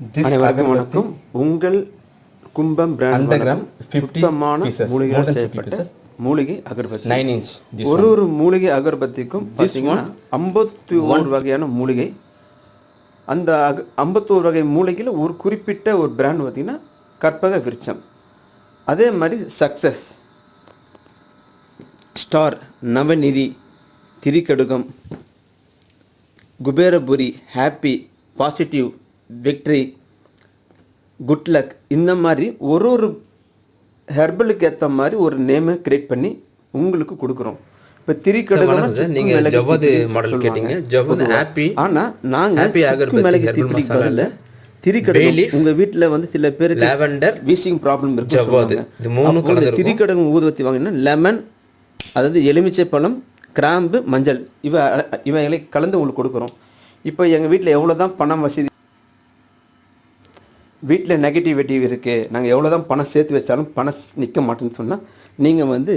அனைவருக்கும் வணக்கம். உங்கள் கும்பம் பிராண்ட் சுத்தமான மூலிகைகள் செய்யப்பட்ட மூலிகை அகர்பத்தி 9 inch. ஒரு மூலிகை அகர்பத்திக்கும் பார்த்தீங்கன்னா 51 வகையான மூலிகை. அந்த 51 வகை மூலிகையில் ஒரு குறிப்பிட்ட ஒரு பிராண்ட் பார்த்தீங்கன்னா கற்பக விருட்சம், அதே மாதிரி சக்ஸஸ், ஸ்டார், நவநிதி, திரிகடுகம், குபேரபுரி, happy, positive, victory, good luck, இந்த மாதிரி ஒரு ஹெர்பலுக்கு ஏற்ற மாதிரி ஒரு நேமை கிரியேட் பண்ணி உங்களுக்கு கொடுக்குறோம். இப்போ திரிகடுகம் நீங்கள் ஜவ்வாது மாடல் கேட்டிங்க. ஜவ்வாது ஹாப்பி, ஆனால் நாங்கள் ஹாப்பி அகர்பத்தி திரிகடுகம் உங்கள் வீட்டில் வந்து சில பேர் லாவெண்டர் வீசிங் ப்ராப்ளம் இருக்கு, ஜவ்வாது இது மூணு கலந்து திரிகடுகம் ஊதுவத்தி வாங்கினா லெமன், அதாவது எலுமிச்சை பழம், கிராம்பு, மஞ்சள் இவைகளை கலந்து உங்களுக்கு கொடுக்குறோம். இப்போ எங்கள் வீட்டில் எவ்வளோ தான் பணம் வசதி, வீட்டில் நெகட்டிவிட்டி இருக்குது, நாங்கள் எவ்வளோ தான் பணம் சேர்த்து வச்சாலும் பணம் நிற்க மாட்டேன்னு சொன்னால் நீங்கள் வந்து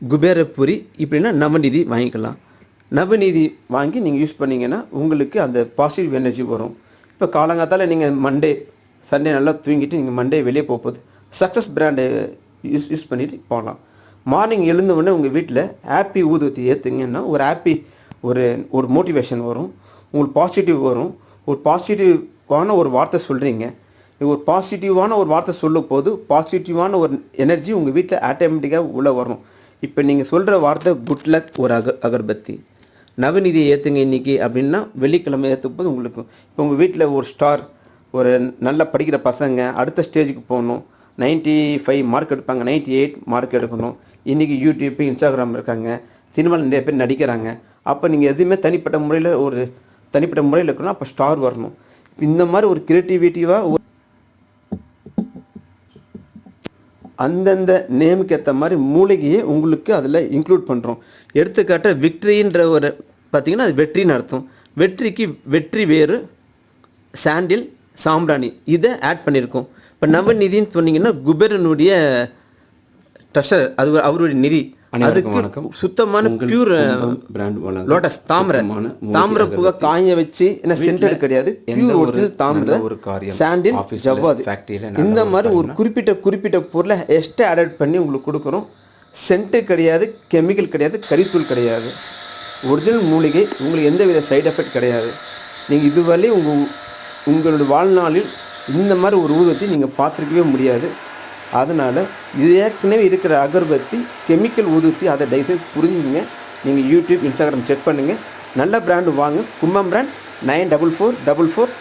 குபேரபுரி இப்படின்னா நவநிதி வாங்கிக்கலாம். நவநிதி வாங்கி நீங்கள் யூஸ் பண்ணிங்கன்னா உங்களுக்கு அந்த பாசிட்டிவ் எனர்ஜி வரும். இப்போ காலங்காத்தால் நீங்கள் மண்டே சண்டே நல்லா தூங்கிட்டு நீங்கள் மண்டே வெளியே போகுது சக்ஸஸ் பிராண்டை யூஸ் பண்ணிவிட்டு போகலாம். மார்னிங் எழுந்த உடனே உங்கள் வீட்டில் ஹாப்பி ஊதுவத்தி ஏற்றுங்கன்னா ஒரு ஹாப்பி ஒரு மோட்டிவேஷன் வரும், உங்களுக்கு பாசிட்டிவ் வரும். ஒரு பாசிட்டிவான ஒரு வார்த்தை சொல்கிறீங்க, ஒரு பாசிட்டிவான ஒரு வார்த்தை சொல்லும் போது பாசிட்டிவான ஒரு எனர்ஜி உங்கள் வீட்டில் ஆட்டோமேட்டிக்காக உள்ளே வரும். இப்போ நீங்கள் சொல்கிற வார்த்தை குட் லக் ஒரு அகர்பத்தி, நவநிதியை ஏற்றுங்க இன்றைக்கி அப்படின்னா வெள்ளிக்கிழமை ஏற்றும் போது உங்களுக்கு இப்போ உங்கள் வீட்டில் ஒரு ஸ்டார், ஒரு நல்லா படிக்கிற பசங்க அடுத்த ஸ்டேஜுக்கு போகணும், 95 மார்க் எடுப்பாங்க, 98 மார்க் எடுக்கணும், இன்றைக்கி யூடியூப் இன்ஸ்டாகிராம் இருக்காங்க, சினிமாவில் நிறைய பேர் நடிக்கிறாங்க. அப்போ நீங்கள் எதுவுமே தனிப்பட்ட முறையில் இருக்கணும், அப்போ ஸ்டார் வரணும். இந்த மாதிரி ஒரு க்ரியேட்டிவிட்டிவாக அந்தந்த நேமுக்கு ஏற்ற மாதிரி மூலிகையை உங்களுக்கு அதில் இன்க்ளூட் பண்ணுறோம். எடுத்துக்காட்ட விக்ட்ரின்ற ஒரு பார்த்திங்கன்னா அது வெற்றின்னு அர்த்தம். வெற்றிக்கு வெற்றி வேறு, சாண்டில், சாம்பிராணி இதை ஆட் பண்ணியிருக்கோம். இப்போ நவநிதின்னு சொன்னீங்கன்னா குபேரனுடைய ட்ரெஷர், அது அவருடைய நிதி. அதுக்கு சுத்தமான பியூர் லோட்டஸ் தாமரை பூவை காய வச்சு என்ன சென்டர் கிடையாது, பியூர் ஒரிஜினல் தாமரை, சாண்டில், ஜவ்வாது, இந்த மாதிரி ஒரு குறிப்பிட்ட பொருளை எக்ஸ்ட்ரா ஆட் பண்ணி உங்களுக்கு கொடுக்குறோம். சென்ட்டு கிடையாது, கெமிக்கல் கிடையாது, கரித்தூள் கிடையாது, ஒரிஜினல் மூலிகை. உங்களுக்கு எந்தவித சைடு எஃபெக்ட் கிடையாது. நீங்கள் இதுவரை உங்களுடைய வாழ்நாளில் இந்த மாதிரி ஒரு ஊதுவத்தி நீங்கள் பார்த்துருக்கவே முடியாது. அதனால் இது ஏற்கனவே இருக்கிற அகர்பத்தி கெமிக்கல் ஊதுவத்தி, அதை தயவுசெய்து புரிஞ்சுங்க. நீங்கள் யூடியூப் இன்ஸ்டாகிராம் செக் பண்ணுங்கள், நல்ல பிராண்டு வாங்க. கும்பம் பிராண்ட் 944444